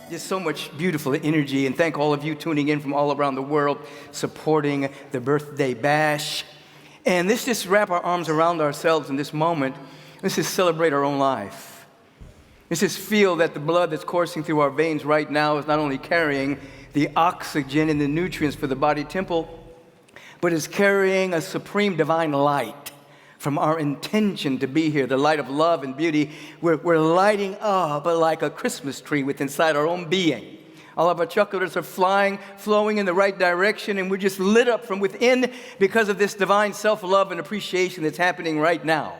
Just so much beautiful energy, and thank all of you tuning in from all around the world, supporting the birthday bash. And let's just wrap our arms around ourselves in this moment. Let's just celebrate our own life. Let's just feel that the blood that's coursing through our veins right now is not only carrying the oxygen and the nutrients for the body temple, but is carrying a supreme divine light from our intention to be here, the light of love and beauty. We're lighting up like a Christmas tree within inside our own being. All of our chocolates are flowing in the right direction, and we're just lit up from within because of this divine self-love and appreciation that's happening right now.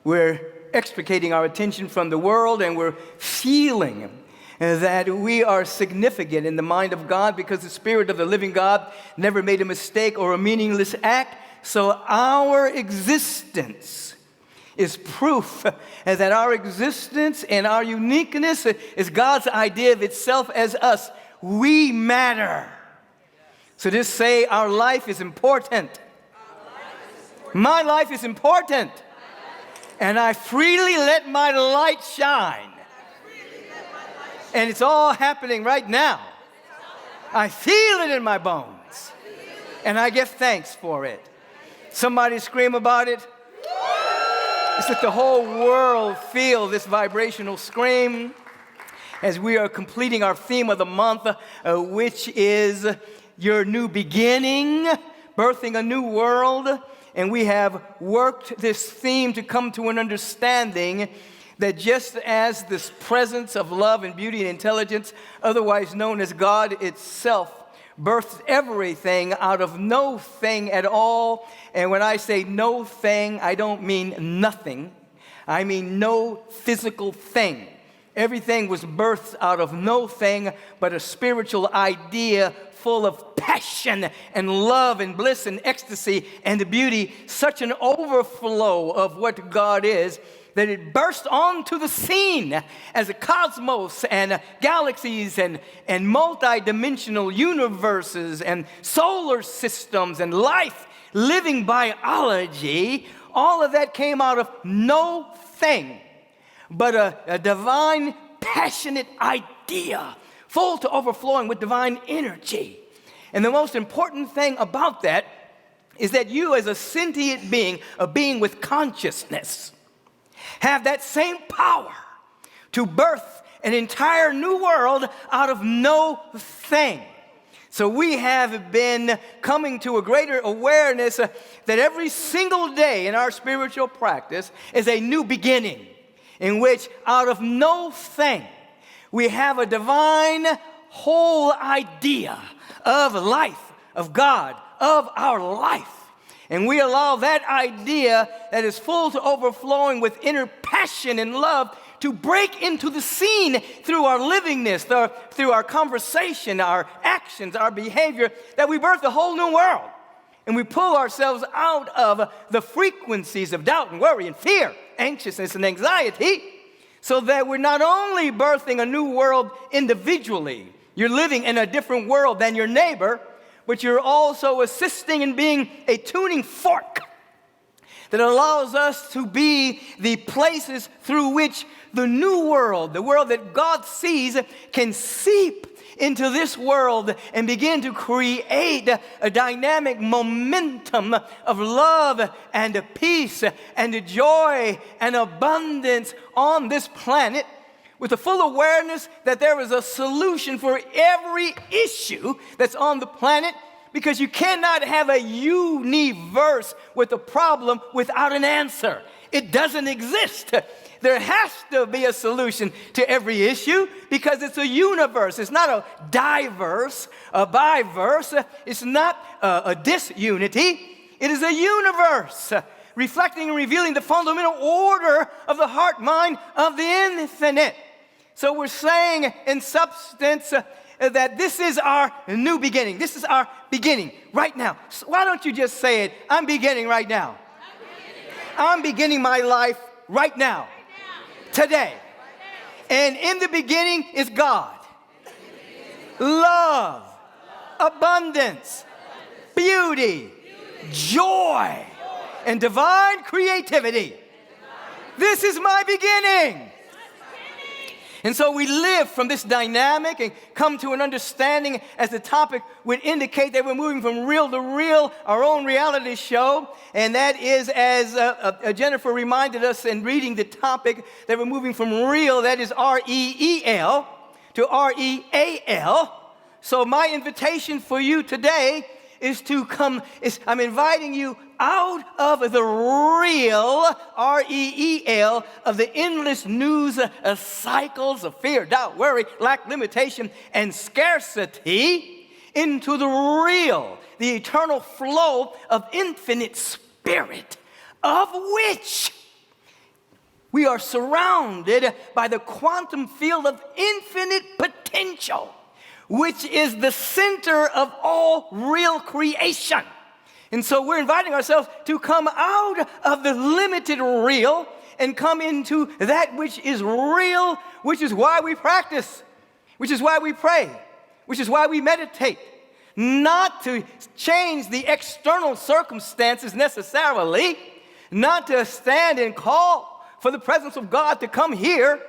We're extricating our attention from the world, and we're feeling that we are significant in the mind of God because the Spirit of the living God never made a mistake or a meaningless act. So our existence is proof that our existence and our uniqueness is God's idea of itself as us. We matter. So just say, our life is important. My life is important. And I freely let my light shine. And it's all happening right now. I feel it in my bones. And I give thanks for it. Somebody scream about it. Just let the whole world feel this vibrational scream as we are completing our theme of the month, which is your new beginning, birthing a new world. And we have worked this theme to come to an understanding that just as this presence of love and beauty and intelligence, otherwise known as God itself, birthed everything out of no thing at all. And when I say no thing, I don't mean nothing. I mean no physical thing. Everything was birthed out of no thing but a spiritual idea full of passion and love and bliss and ecstasy and beauty, such an overflow of what God is, that it burst onto the scene as a cosmos and galaxies and multi-dimensional universes and solar systems and life, living biology. All of that came out of no thing but a divine, passionate idea, full to overflowing with divine energy. And the most important thing about that is that you, as a sentient being, a being with consciousness, have that same power to birth an entire new world out of no thing. So we have been coming to a greater awareness that every single day in our spiritual practice is a new beginning, in which out of no thing we have a divine whole idea of life, of God, of our life. And we allow that idea that is full to overflowing with inner passion and love to break into the scene through our livingness, through our conversation, our actions, our behavior, that we birth a whole new world. And we pull ourselves out of the frequencies of doubt and worry and fear, anxiousness and anxiety, so that we're not only birthing a new world individually, you're living in a different world than your neighbor, but you're also assisting in being a tuning fork that allows us to be the places through which the new world, the world that God sees, can seep into this world and begin to create a dynamic momentum of love and peace and joy and abundance on this planet, with the full awareness that there is a solution for every issue that's on the planet, because you cannot have a universe with a problem without an answer. It doesn't exist. There has to be a solution to every issue because it's a universe. It's not a diverse, a biverse. It's not a disunity. It is a universe reflecting and revealing the fundamental order of the heart mind of the infinite. So we're saying in substance that this is our new beginning. This is our beginning right now. So why don't you just say it? I'm beginning right now. I'm beginning my life right now. Today. And in the beginning is God. Love. Abundance. Beauty. Joy. And divine creativity. This is my beginning. And so we live from this dynamic and come to an understanding, as the topic would indicate, that we're moving from real to real, our own reality show. And that is, as Jennifer reminded us in reading the topic, that we're moving from real, that is R-E-E-L, to R-E-A-L. So my invitation for you today is to come, I'm inviting you out of the real, R-E-E-L, of the endless news cycles of fear, doubt, worry, lack, limitation, and scarcity, into the real, the eternal flow of infinite spirit, of which we are surrounded by the quantum field of infinite potential, which is the center of all real creation. And so we're inviting ourselves to come out of the limited real and come into that which is real, which is why we practice, which is why we pray, which is why we meditate. Not to change the external circumstances necessarily, not to stand and call for the presence of God to come here,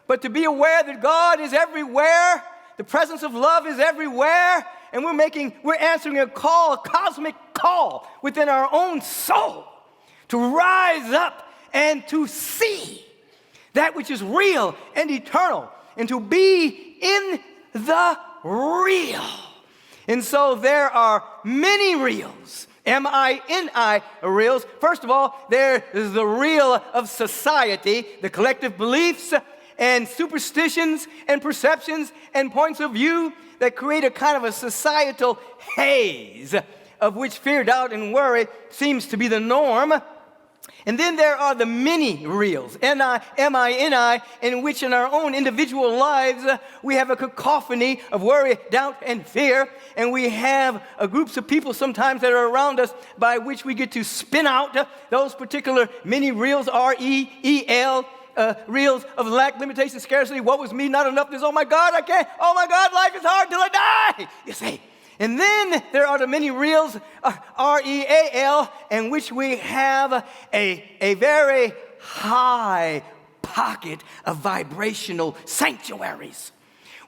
but to be aware that God is everywhere. The presence of love is everywhere, and we're answering a call, a cosmic call within our own soul to rise up and to see that which is real and eternal, and to be in the real. And so there are many reals, M-I-N-I reals. First of all, there is the real of society, the collective beliefs and superstitions and perceptions and points of view that create a kind of a societal haze, of which fear, doubt, and worry seems to be the norm. And then there are the mini reals, M-I-N-I, in which in our own individual lives we have a cacophony of worry, doubt, and fear. And we have groups of people sometimes that are around us by which we get to spin out those particular mini reals, R-E-E-L, reels of lack, limitation, scarcity. What was me? Not enough. This, oh my God, I can't. Oh my God, life is hard till I die. You see. And then there are the many reels, R-E-A-L, in which we have a very high pocket of vibrational sanctuaries,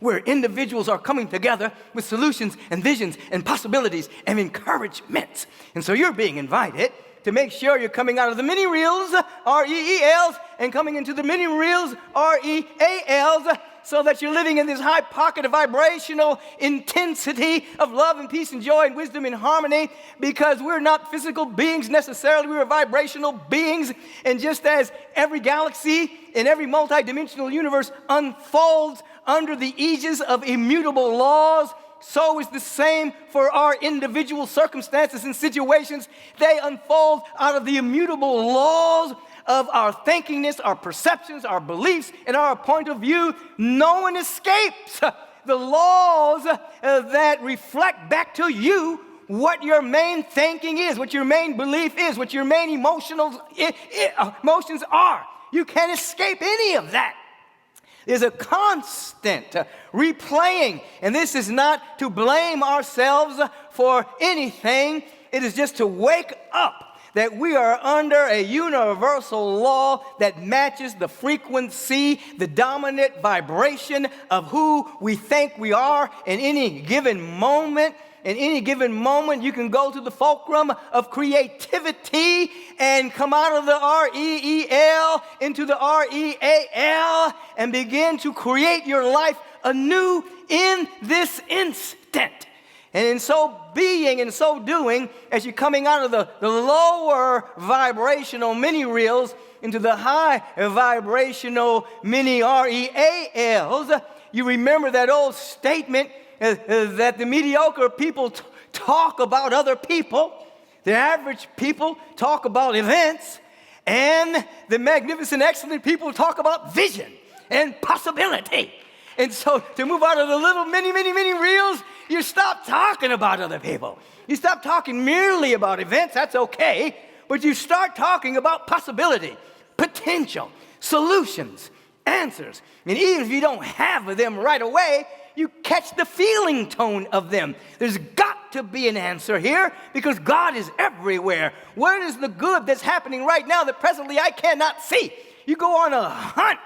where individuals are coming together with solutions and visions and possibilities and encouragements. And so you're being invited to make sure you're coming out of the mini reels, R-E-E-Ls, and coming into the mini reels, R-E-A-Ls, so that you're living in this high pocket of vibrational intensity of love and peace and joy and wisdom and harmony, because we're not physical beings necessarily, we're vibrational beings. And just as every galaxy in every multidimensional universe unfolds under the aegis of immutable laws, so is the same for our individual circumstances and situations. They unfold out of the immutable laws of our thinkingness, our perceptions, our beliefs, and our point of view. No one escapes the laws that reflect back to you what your main thinking is, what your main belief is, what your main emotions are. You can't escape any of that. There's a constant replaying, and this is not to blame ourselves for anything. It is just to wake up that we are under a universal law that matches the frequency, the dominant vibration of who we think we are in any given moment. In any given moment, you can go to the fulcrum of creativity and come out of the R-E-E-L into the R-E-A-L and begin to create your life anew in this instant. And in so being and so doing, as you're coming out of the lower vibrational mini reels into the high vibrational mini R-E-A-Ls, you remember that old statement that the mediocre people talk about other people, the average people talk about events, and the magnificent, excellent people talk about vision and possibility. And so to move out of the little mini reels, you stop talking about other people. You stop talking merely about events, that's okay, but you start talking about possibility, potential, solutions, answers. And even if you don't have them right away, you catch the feeling tone of them. There's got to be an answer here because God is everywhere. Where is the good that's happening right now that presently I cannot see? You go on a hunt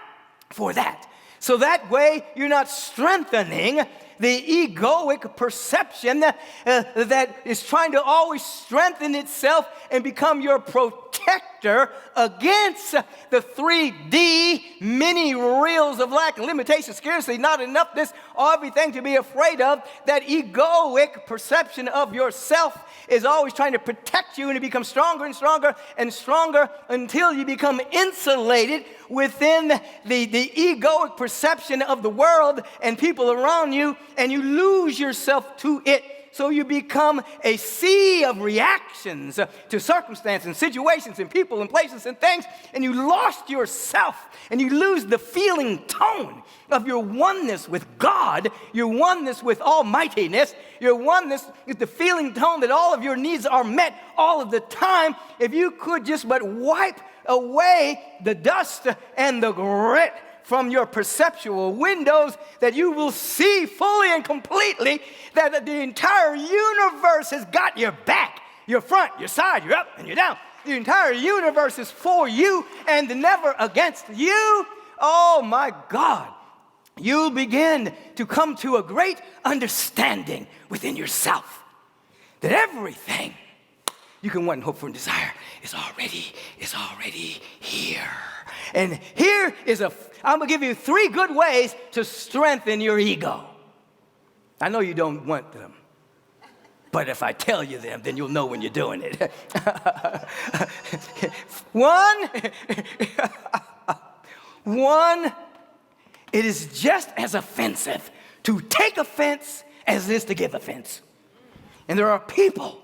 for that. So that way, you're not strengthening the egoic perception that is trying to always strengthen itself and become your protector against the 3D mini reals of lack, limitation, scarcity, not enoughness, everything to be afraid of. That egoic perception of yourself is always trying to protect you, and to become stronger and stronger and stronger until you become insulated within the egoic perception of the world and people around you, and you lose yourself to it. So you become a sea of reactions to circumstances and situations and people and places and things, and you lost yourself, and you lose the feeling tone of your oneness with God, your oneness with almightiness, your oneness with the feeling tone that all of your needs are met all of the time. If you could just but wipe away the dust and the grit from your perceptual windows, that you will see fully and completely that the entire universe has got your back, your front, your side, you're up and you're down. The entire universe is for you and never against you. Oh my God. You'll begin to come to a great understanding within yourself that everything you can want and hope for and desire is already here. And here is I'm going to give you 3 good ways to strengthen your ego. I know you don't want them, but if I tell you them, then you'll know when you're doing it. One, it is just as offensive to take offense as it is to give offense. And there are people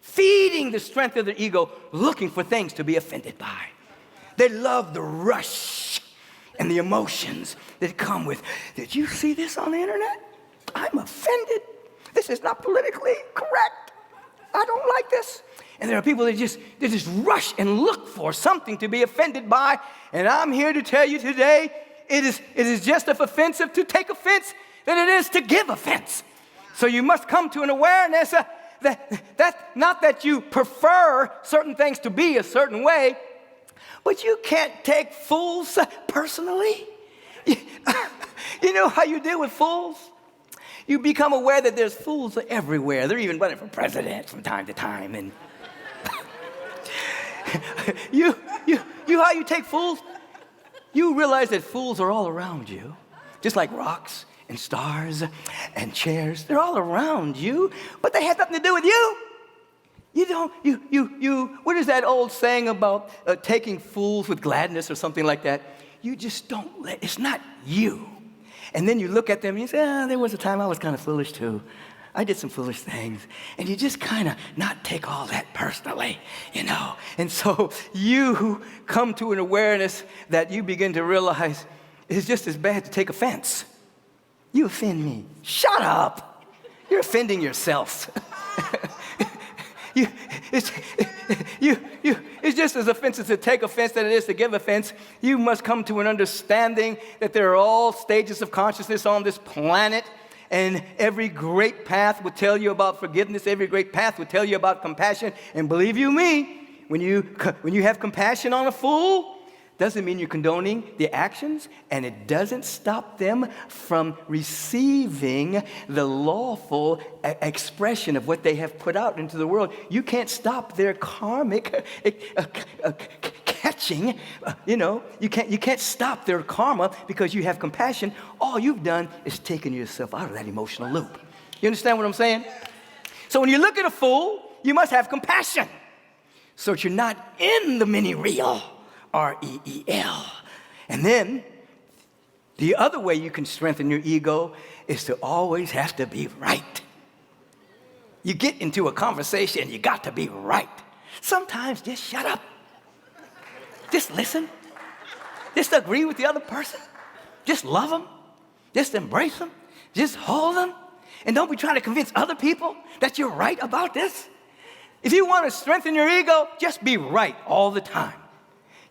feeding the strength of their ego, looking for things to be offended by. They love the rush and the emotions that come with, did you see this on the internet? I'm offended. This is not politically correct. I don't like this. And there are people that just rush and look for something to be offended by. And I'm here to tell you today, it is just as offensive to take offense than it is to give offense. So you must come to an awareness that not that you prefer certain things to be a certain way, but you can't take fools personally. You know how you deal with fools? You become aware that there's fools everywhere. They're even running for president from time to time. And you how you take fools? You realize that fools are all around you, just like rocks and stars and chairs. They're all around you, but they have nothing to do with you. What is that old saying about taking fools with gladness or something like that? You just don't it's not you. And then you look at them and you say, there was a time I was kind of foolish too. I did some foolish things. And you just kind of not take all that personally, you know. And so you come to an awareness that you begin to realize it's just as bad to take offense. You offend me. Shut up. You're offending yourself. It's just as offensive to take offense than it is to give offense. You must come to an understanding that there are all stages of consciousness on this planet, and every great path will tell you about forgiveness. Every great path will tell you about compassion. And believe you me, when you have compassion on a fool, doesn't mean you're condoning the actions, and it doesn't stop them from receiving the lawful expression of what they have put out into the world. You can't stop their karmic catching. You can't stop their karma because you have compassion. All you've done is taken yourself out of that emotional loop. You understand what I'm saying? So when you look at a fool, you must have compassion, so that you're not in the mini reel. R-E-E-L. And then the other way you can strengthen your ego is to always have to be right. You get into a conversation, you got to be right. Sometimes just shut up. Just listen. Just agree with the other person. Just love them. Just embrace them. Just hold them. And don't be trying to convince other people that you're right about this. If you want to strengthen your ego, just be right all the time.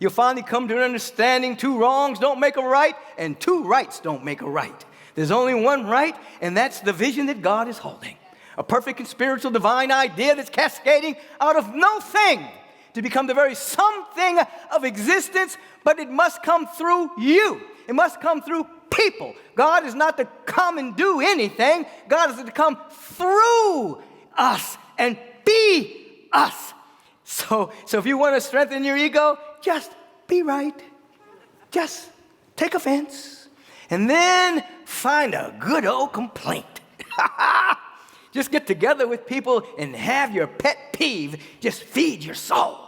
You'll finally come to an understanding 2 wrongs don't make a right, and 2 rights don't make a right. There's only one right, and that's the vision that God is holding. A perfect and spiritual divine idea that's cascading out of no thing to become the very something of existence, but it must come through you. It must come through people. God is not to come and do anything. God is to come through us and be us. So if you want to strengthen your ego, just be right. Just take offense. And then find a good old complaint. Just get together with people and have your pet peeve just feed your soul.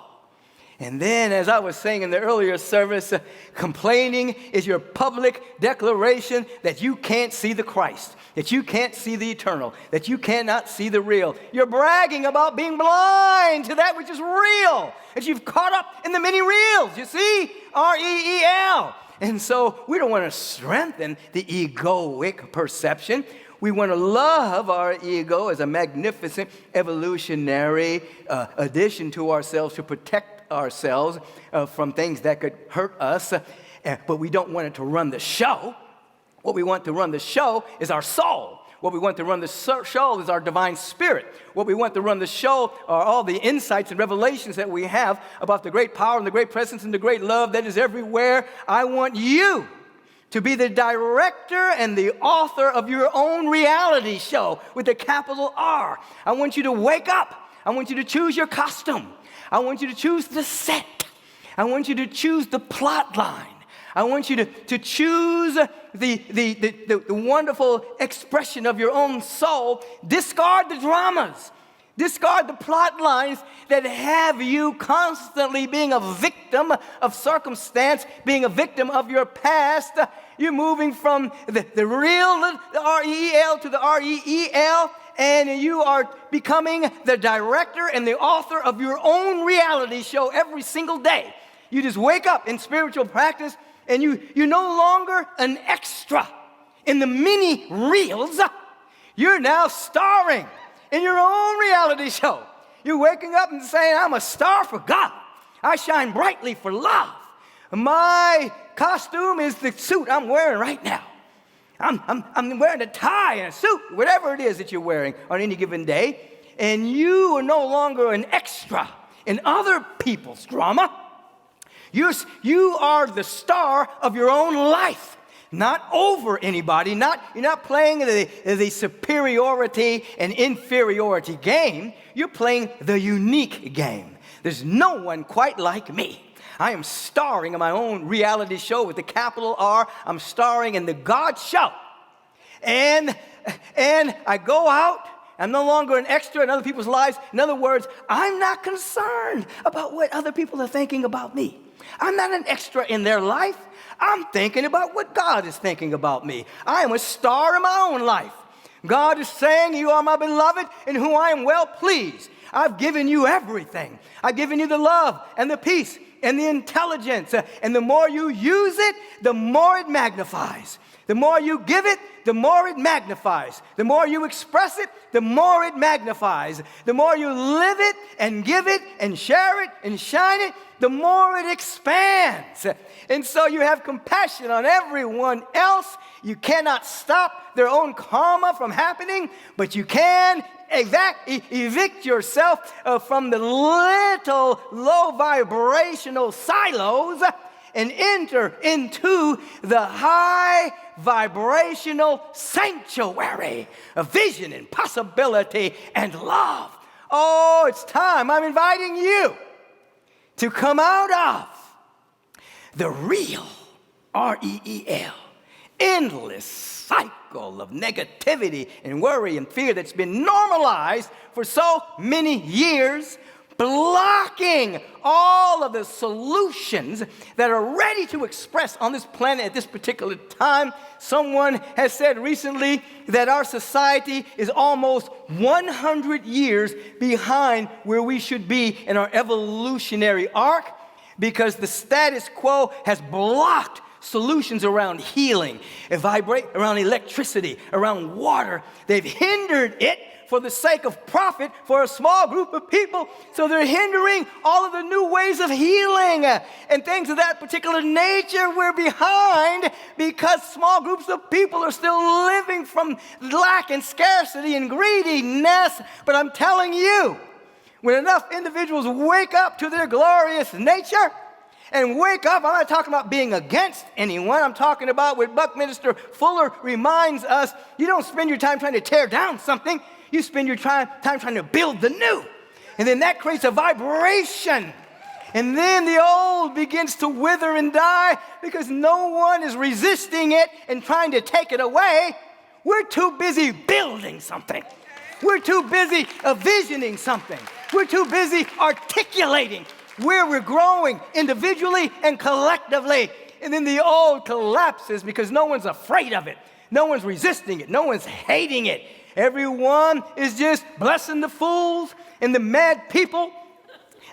And then, as I was saying in the earlier service, complaining is your public declaration that you can't see the Christ, that you can't see the eternal, that you cannot see the real. You're bragging about being blind to that which is real, that you've caught up in the many reels, you see, R-E-E-L. And so we don't want to strengthen the egoic perception. We want to love our ego as a magnificent evolutionary addition to ourselves to protect ourselves from things that could hurt us, but we don't want it to run the show. What we want to run the show is our soul. What we want to run the show is our divine spirit. What we want to run the show are all the insights and revelations that we have about the great power and the great presence and the great love that is everywhere. I want you to be the director and the author of your own reality show with a capital R. I want you to wake up. I want you to choose your costume. I want you to choose the set. I want you to choose the plot line. I want you to choose the wonderful expression of your own soul. Discard the dramas. Discard the plot lines that have you constantly being a victim of circumstance, being a victim of your past. You're moving from the real, the R-E-E-L, to the R-E-E-L, and you are becoming the director and the author of your own reality show every single day. You just wake up in spiritual practice, and you're no longer an extra in the many reels. You're now starring in your own reality show. You're waking up and saying, I'm a star for God. I shine brightly for love. My costume is the suit I'm wearing right now. I'm wearing a tie and a suit, whatever it is that you're wearing on any given day. And you are no longer an extra in other people's drama. You are the star of your own life. Not over anybody. You're not playing the superiority and inferiority game. You're playing the unique game. There's no one quite like me. I am starring in my own reality show with the capital R. I'm starring in the God show. And I go out. I'm no longer an extra in other people's lives. In other words, I'm not concerned about what other people are thinking about me. I'm not an extra in their life. I'm thinking about what God is thinking about me. I am a star in my own life. God is saying, you are my beloved in whom I am well pleased. I've given you everything. I've given you the love and the peace and the intelligence. And the more you use it, the more it magnifies. The more you give it, the more it magnifies. The more you express it, the more it magnifies. The more you live it and give it and share it and shine it, the more it expands. And so you have compassion on everyone else. You cannot stop their own karma from happening, but you can evict yourself from the little low vibrational silos and enter into the high vibrational sanctuary of vision and possibility and love. Oh, it's time. I'm inviting you to come out of the real, R-E-E-L, endless cycle of negativity and worry and fear that's been normalized for so many years, blocking all of the solutions that are ready to express on this planet at this particular time. Someone has said recently that our society is almost 100 years behind where we should be in our evolutionary arc because the status quo has blocked solutions around healing, around electricity, around water. They've hindered it for the sake of profit for a small group of people. So they're hindering all of the new ways of healing and things of that particular nature. We're behind because small groups of people are still living from lack and scarcity and greediness. But I'm telling you, when enough individuals wake up to their glorious nature and wake up. I'm not talking about being against anyone. I'm talking about what Buckminster Fuller reminds us. You don't spend your time trying to tear down something. You spend your time trying to build the new. And then that creates a vibration. And then the old begins to wither and die because no one is resisting it and trying to take it away. We're too busy building something. We're too busy visioning something. We're too busy articulating where we're growing individually and collectively. And then the old collapses because no one's afraid of it. No one's resisting it. No one's hating it. Everyone is just blessing the fools and the mad people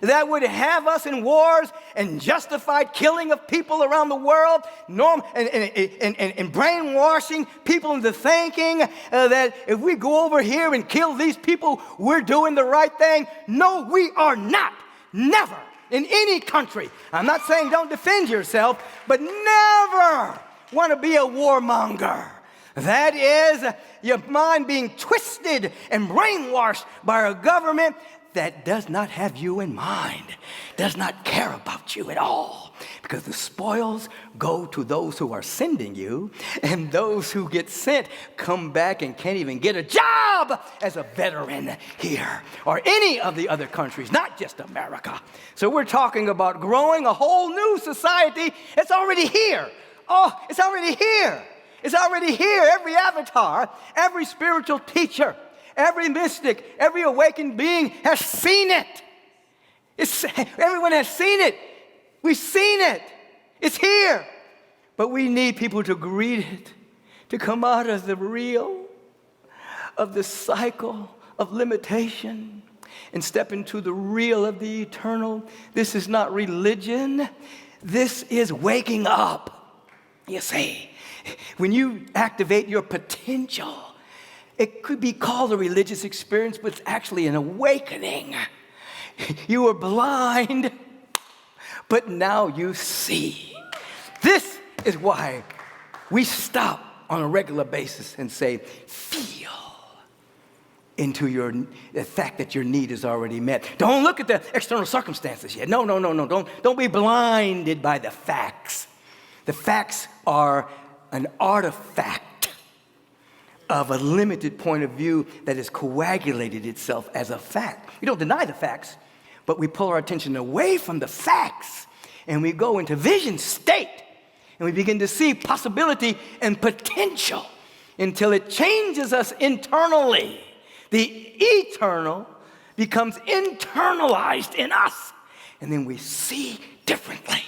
that would have us in wars and justified killing of people around the world, and brainwashing people into thinking that if we go over here and kill these people, we're doing the right thing. No, we are not. Never. In any country. I'm not saying don't defend yourself, but never want to be a warmonger. That is your mind being twisted and brainwashed by a government that does not have you in mind, does not care about you at all, because the spoils go to those who are sending you, and those who get sent come back and can't even get a job as a veteran here or any of the other countries, not just America. So we're talking about growing a whole new society. It's already here. Oh, it's already here. It's already here. Every avatar, every spiritual teacher, every mystic, every awakened being has seen it. Everyone has seen it. We've seen it. It's here. But we need people to greet it, to come out of the real, of the cycle of limitation, and step into the real of the eternal. This is not religion. This is waking up. You see, when you activate your potential, it could be called a religious experience, but it's actually an awakening. You were blind, but now you see. This is why we stop on a regular basis and say, feel into the fact that your need is already met. Don't look at the external circumstances yet. No. Don't be blinded by the facts. The facts are an artifact of a limited point of view that has coagulated itself as a fact. We don't deny the facts, but we pull our attention away from the facts and we go into vision state and we begin to see possibility and potential until it changes us internally. The eternal becomes internalized in us, and then we see differently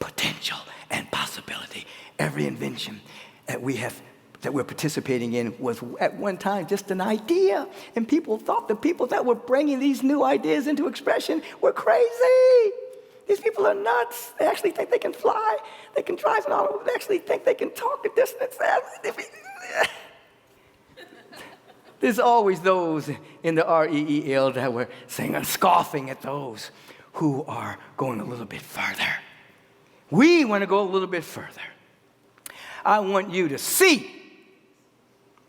potential and possibility. Every invention that we're participating in was at one time just an idea, and people thought the people that were bringing these new ideas into expression were crazy. These people are nuts. They actually think they can fly, they can drive an automobile, they actually think they can talk a distance. There's always those in the REEL that were saying, scoffing at those who are going a little bit further. We want to go a little bit further. I want you to see.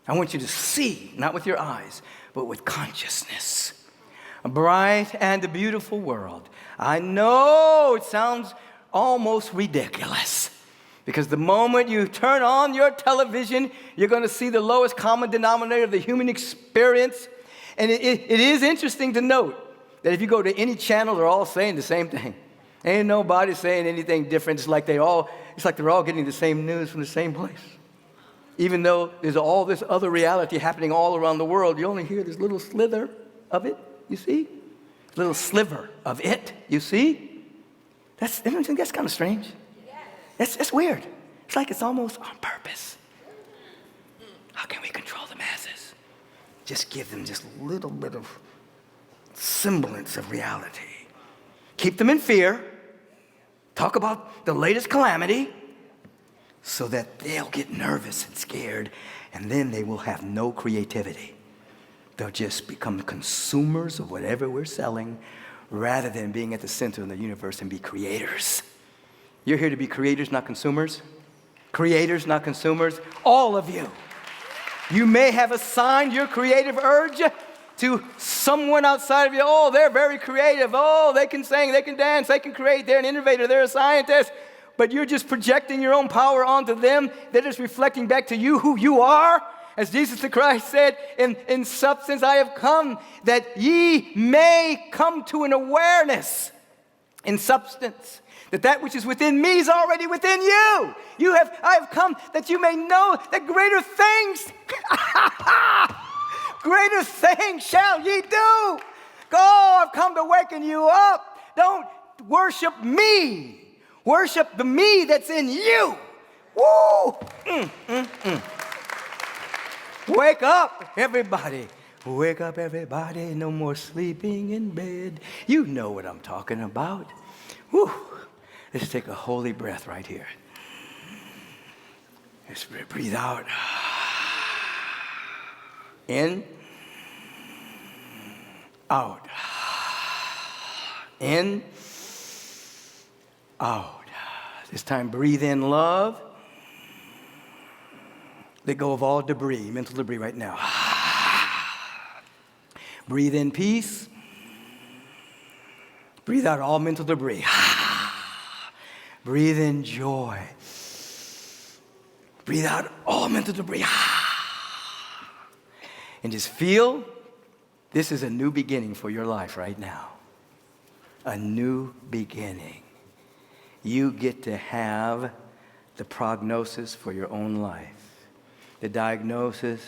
I want you to see, not with your eyes, but with consciousness. A bright and a beautiful world. I know it sounds almost ridiculous, because the moment you turn on your television, you're going to see the lowest common denominator of the human experience. And it is interesting to note that if you go to any channel, they're all saying the same thing. Ain't nobody saying anything different. It's like they're all getting the same news from the same place. Even though there's all this other reality happening all around the world, you only hear this little slither of it, you see? Little sliver of it, you see? That's kind of strange. It's weird. It's like it's almost on purpose. How can we control the masses? Just give them just a little bit of semblance of reality. Keep them in fear. Talk about the latest calamity so that they'll get nervous and scared, and then they will have no creativity. They'll just become consumers of whatever we're selling rather than being at the center of the universe and be creators. You're here to be creators, not consumers. Creators, not consumers. All of you. You may have assigned your creative urge to someone outside of you. Oh, they're very creative. Oh, they can sing, they can dance, they can create. They're an innovator, they're a scientist. But you're just projecting your own power onto them. They're just reflecting back to you who you are. As Jesus the Christ said, in substance I have come that ye may come to an awareness in substance. That which is within me is already within you. I have come that you may know that greater things, greater things shall ye do. Go, I've come to waken you up. Don't worship me. Worship the me that's in you. Woo! Wake up, everybody. Wake up, everybody. No more sleeping in bed. You know what I'm talking about. Woo! Let's take a holy breath right here. Let's breathe out. In. Out. In. Out. This time, breathe in love. Let go of all debris, mental debris right now. Breathe in peace. Breathe out all mental debris. Breathe in joy. Breathe out all mental debris. And just feel this is a new beginning for your life right now. A new beginning. You get to have the prognosis for your own life. The diagnosis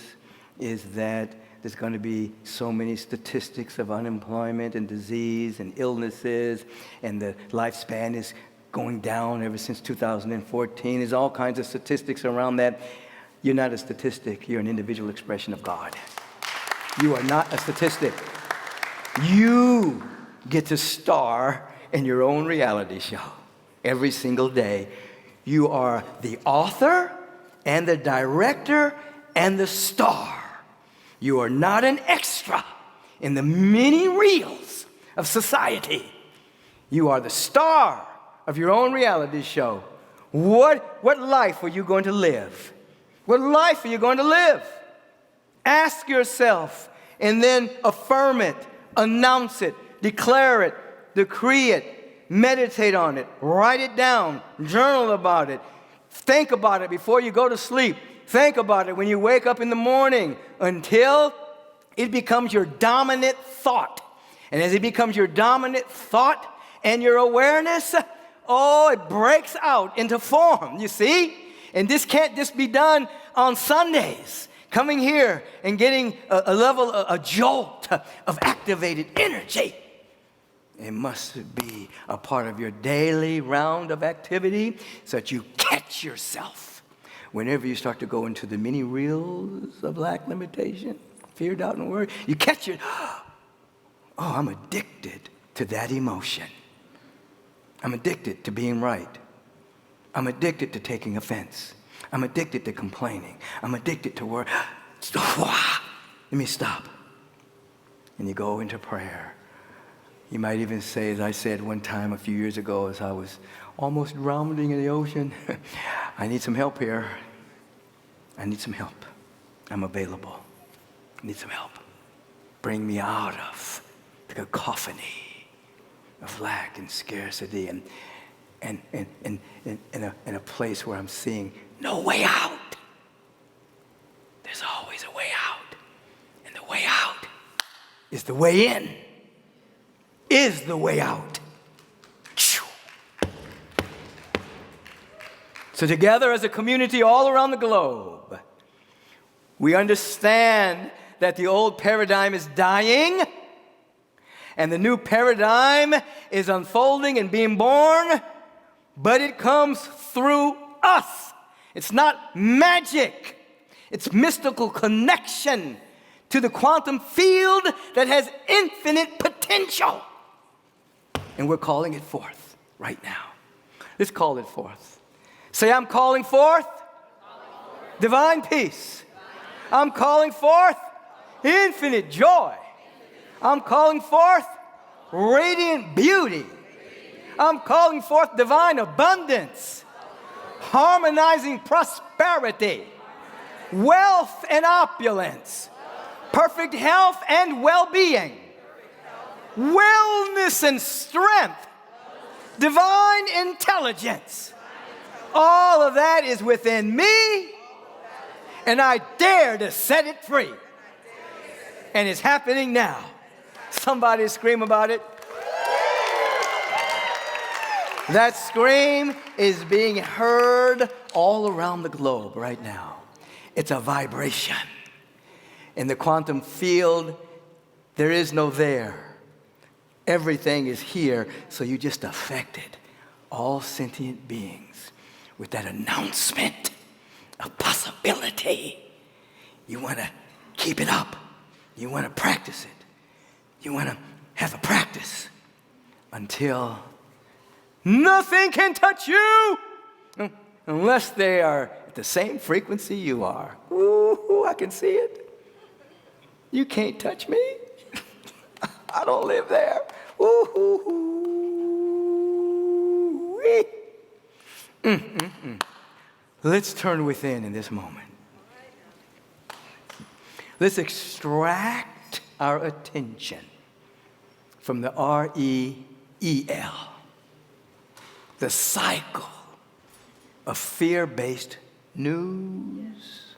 is that there's going to be so many statistics of unemployment and disease and illnesses, and the lifespan is going down ever since 2014. There's all kinds of statistics around that. You're not a statistic. You're an individual expression of God. You are not a statistic. You get to star in your own reality show every single day. You are the author and the director and the star. You are not an extra in the many reels of society. You are the star of your own reality show. What life are you going to live? What life are you going to live? Ask yourself and then affirm it, announce it, declare it, decree it, meditate on it, write it down, journal about it, think about it before you go to sleep. Think about it when you wake up in the morning until it becomes your dominant thought. And as it becomes your dominant thought and your awareness, it breaks out into form, you see? And this can't just be done on Sundays. Coming here and getting a jolt of activated energy. It must be a part of your daily round of activity so that you catch yourself whenever you start to go into the many reels of lack, limitation, fear, doubt, and worry. You catch it. Oh, I'm addicted to that emotion. I'm addicted to being right. I'm addicted to taking offense. I'm addicted to complaining. I'm addicted to worry. Let me stop. And you go into prayer. You might even say, as I said one time a few years ago as I was almost drowning in the ocean, I need some help here. I need some help. I'm available. I need some help. Bring me out of the cacophony of lack and scarcity and in a place where I'm seeing no way out. There's always a way out. And the way out is the way in. Is the way out. So together as a community all around the globe, we understand that the old paradigm is dying and the new paradigm is unfolding and being born, but it comes through us. It's not magic. It's mystical connection to the quantum field that has infinite potential. And we're calling it forth right now. Let's call it forth. Say, I'm calling forth divine peace. I'm calling forth infinite joy. I'm calling forth radiant beauty. I'm calling forth divine abundance, harmonizing prosperity, wealth and opulence, perfect health and well-being, wellness and strength, divine intelligence. All of that is within me, and I dare to set it free. And it's happening now. Somebody scream about it. That scream is being heard all around the globe right now. It's a vibration. In the quantum field, there is no there. Everything is here, so you just affected all sentient beings with that announcement of possibility. You want to keep it up. You want to practice it. You want to have a practice until nothing can touch you unless they are at the same frequency you are. Ooh, I can see it. You can't touch me. I don't live there. Ooh. Let's turn within in this moment. Let's extract our attention from the REEL, the cycle of fear-based news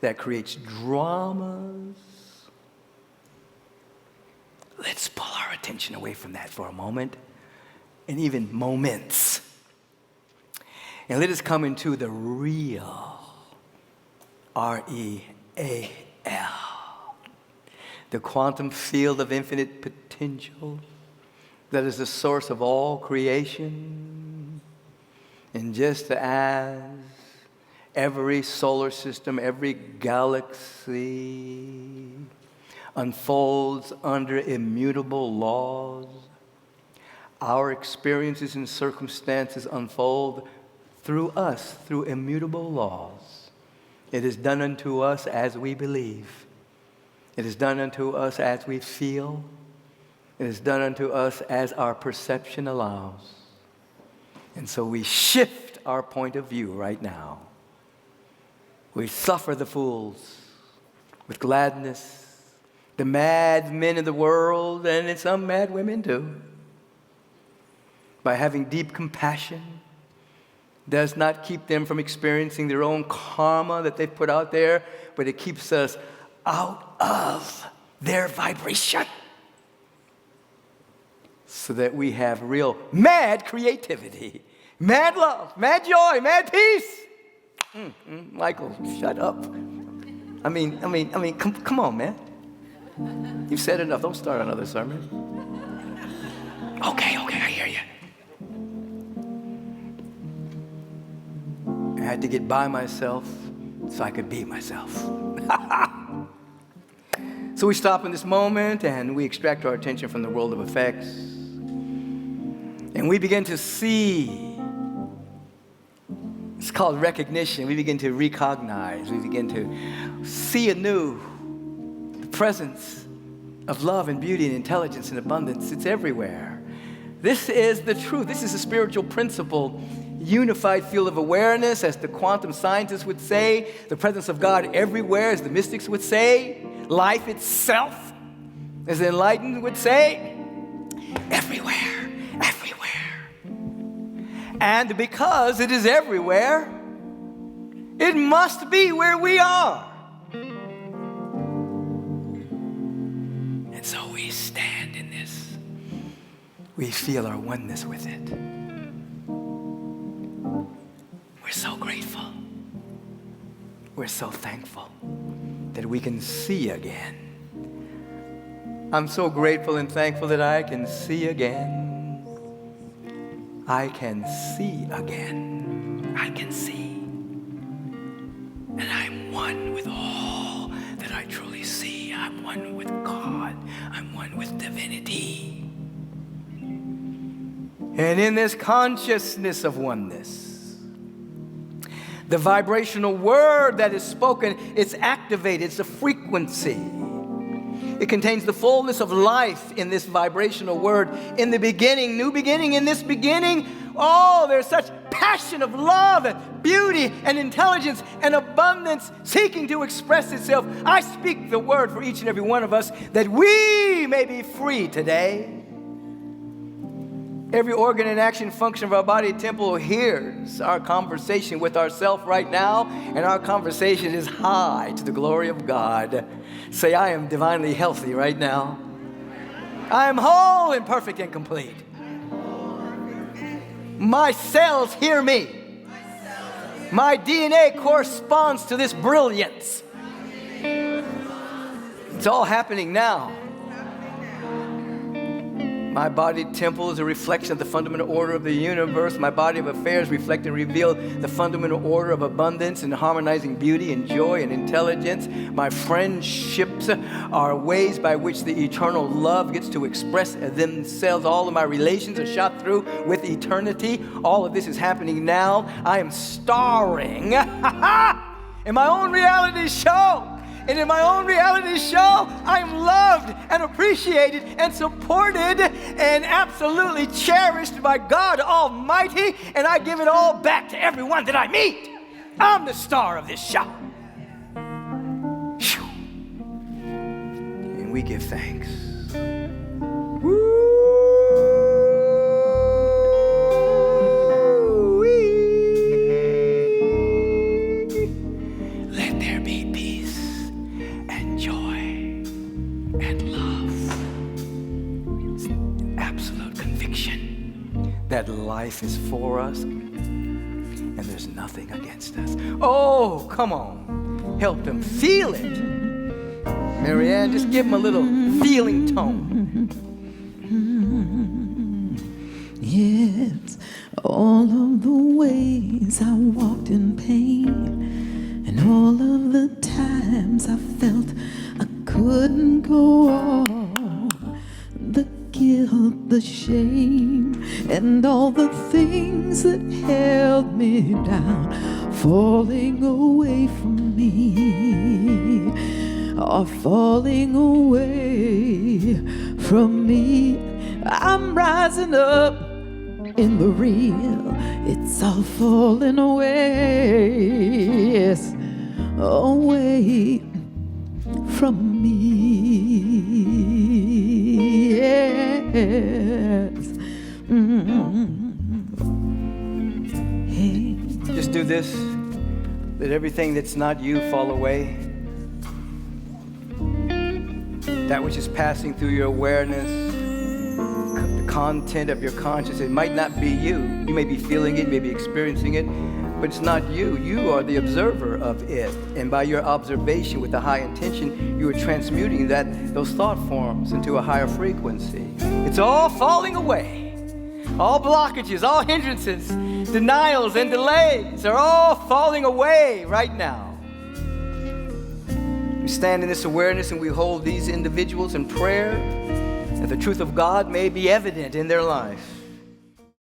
that creates dramas. Let's pull our attention away from that for a moment, and even moments. And let us come into the real REAL, the quantum field of infinite potential that is the source of all creation. And just as every solar system, every galaxy unfolds under immutable laws, our experiences and circumstances unfold through us, through immutable laws. It is done unto us as we believe. It is done unto us as we feel. It is done unto us as our perception allows. And so we shift our point of view right now. We suffer the fools with gladness, the mad men of the world, and some mad women too. By having deep compassion, does not keep them from experiencing their own karma that they've put out there, but it keeps us out of their vibration so that we have real mad creativity, mad love, mad joy, mad peace. Michael, shut up. I mean, come on, man. You've said enough. Don't start another sermon. Okay, I hear you. I had to get by myself so I could be myself. So we stop in this moment and we extract our attention from the world of effects. And we begin to see. It's called recognition. We begin to recognize. We begin to see anew the presence of love and beauty and intelligence and abundance. It's everywhere. This is the truth. This is a spiritual principle. Unified field of awareness, as the quantum scientists would say, the presence of God everywhere, as the mystics would say, life itself, as the enlightened would say, everywhere. And because it is everywhere, it must be where we are. And so we stand in this. We feel our oneness with it. We're so grateful. We're so thankful that we can see again. I'm so grateful and thankful that I can see again. I can see again. I can see. And I'm one with all that I truly see. I'm one with God. I'm one with divinity. And in this consciousness of oneness, the vibrational word that is spoken, it's activated, it's a frequency. It contains the fullness of life in this vibrational word. In the beginning, new beginning, in this beginning, oh, there's such passion of love and beauty and intelligence and abundance seeking to express itself. I speak the word for each and every one of us that we may be free today. Every organ and action function of our body temple hears our conversation with ourselves right now, and our conversation is high to the glory of God. Say, I am divinely healthy right now. I am whole and perfect and complete. My cells hear me. My DNA corresponds to this brilliance. It's all happening now. My body temple is a reflection of the fundamental order of the universe. My body of affairs reflect and reveal the fundamental order of abundance and harmonizing beauty and joy and intelligence. My friendships are ways by which the eternal love gets to express themselves. All of my relations are shot through with eternity. All of this is happening now. I am starring in my own reality show. And in my own reality show, I am loved and appreciated and supported and absolutely cherished by God Almighty. And I give it all back to everyone that I meet. I'm the star of this show. Whew. And we give thanks. Let there be peace and joy and love. It's absolute conviction that life is for us and there's nothing against us. Oh, come on. Help them feel it. Marianne, just give them a little feeling tone. Yes, all of the ways I walked in pain, and all of the times I felt I couldn't go on. The guilt, the shame, and all the things that held me down, falling away from me, are falling away from me. I'm rising up in the real, it's all falling away, yes, away from me, yes. Hey. Just do this. Let everything that's not you fall away. That which is passing through your awareness, the content of your consciousness, it might not be you. You may be feeling it, you may be experiencing it, but it's not you. You are the observer of it. And by your observation with a high intention, you are transmuting those thought forms into a higher frequency. It's all falling away. All blockages, all hindrances, denials and delays are all falling away right now. We stand in this awareness and we hold these individuals in prayer that the truth of God may be evident in their life.